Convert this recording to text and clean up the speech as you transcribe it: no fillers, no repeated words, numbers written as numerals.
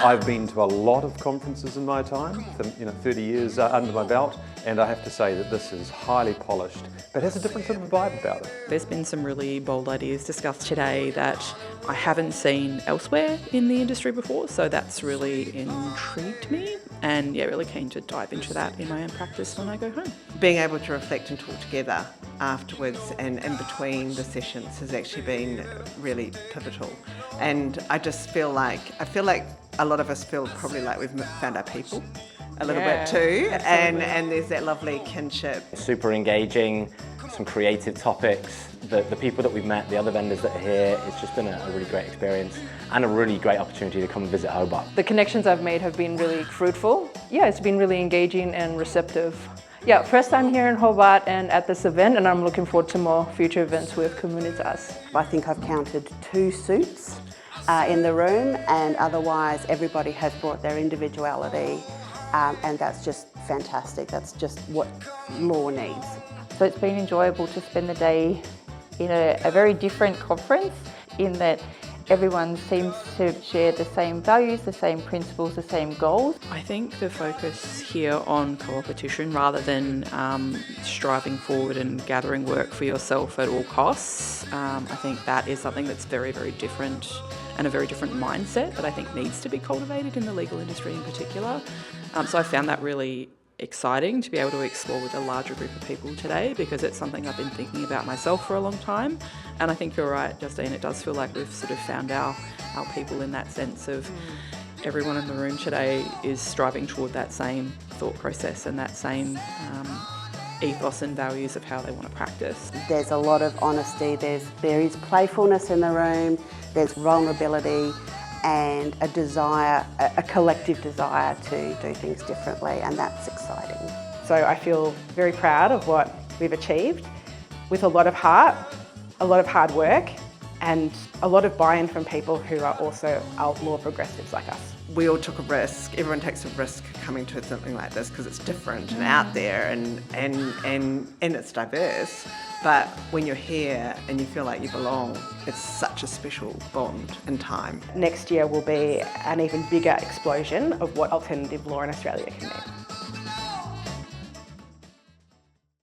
I've been to a lot of conferences in my time, 30 years under my belt, and I have to say that this is highly polished, but has a different sort of vibe about it. There's been some really bold ideas discussed today that I haven't seen elsewhere in the industry before, so that's really intrigued me, and yeah, really keen to dive into that in my own practice when I go home. Being able to reflect and talk together afterwards and in between the sessions has actually been really pivotal, and I feel like a lot of us feel probably like we've found our people a little bit too, and there's that lovely kinship. Super engaging, some creative topics. The people that we've met, the other vendors that are here, it's just been a really great experience and a really great opportunity to come and visit Hobart. The connections I've made have been really fruitful. Yeah, it's been really engaging and receptive. Yeah, first time here in Hobart and at this event, and I'm looking forward to more future events with Communitas. I think I've counted 2 suits in the room, and otherwise everybody has brought their individuality, and that's just fantastic. That's just what law needs. So it's been enjoyable to spend the day in a very different conference, in that everyone seems to share the same values, the same principles, the same goals. I think the focus here on co-opetition rather than striving forward and gathering work for yourself at all costs, I think that is something that's very, very different and a very different mindset that I think needs to be cultivated in the legal industry in particular. So I found that really exciting to be able to explore with a larger group of people today, because it's something I've been thinking about myself for a long time. And I think you're right, Justine, it does feel like we've sort of found our people in that sense of everyone in the room today is striving toward that same thought process and that same ethos and values of how they want to practice. There's a lot of honesty, there is playfulness in the room, there's vulnerability, and a desire, a collective desire to do things differently, and that's exciting. So I feel very proud of what we've achieved with a lot of heart, a lot of hard work, and a lot of buy-in from people who are also outlaw progressives like us. We all took a risk. Everyone takes a risk coming to something like this because it's different and out there and it's diverse. But when you're here and you feel like you belong, it's such a special bond in time. Next year will be an even bigger explosion of what alternative law in Australia can mean.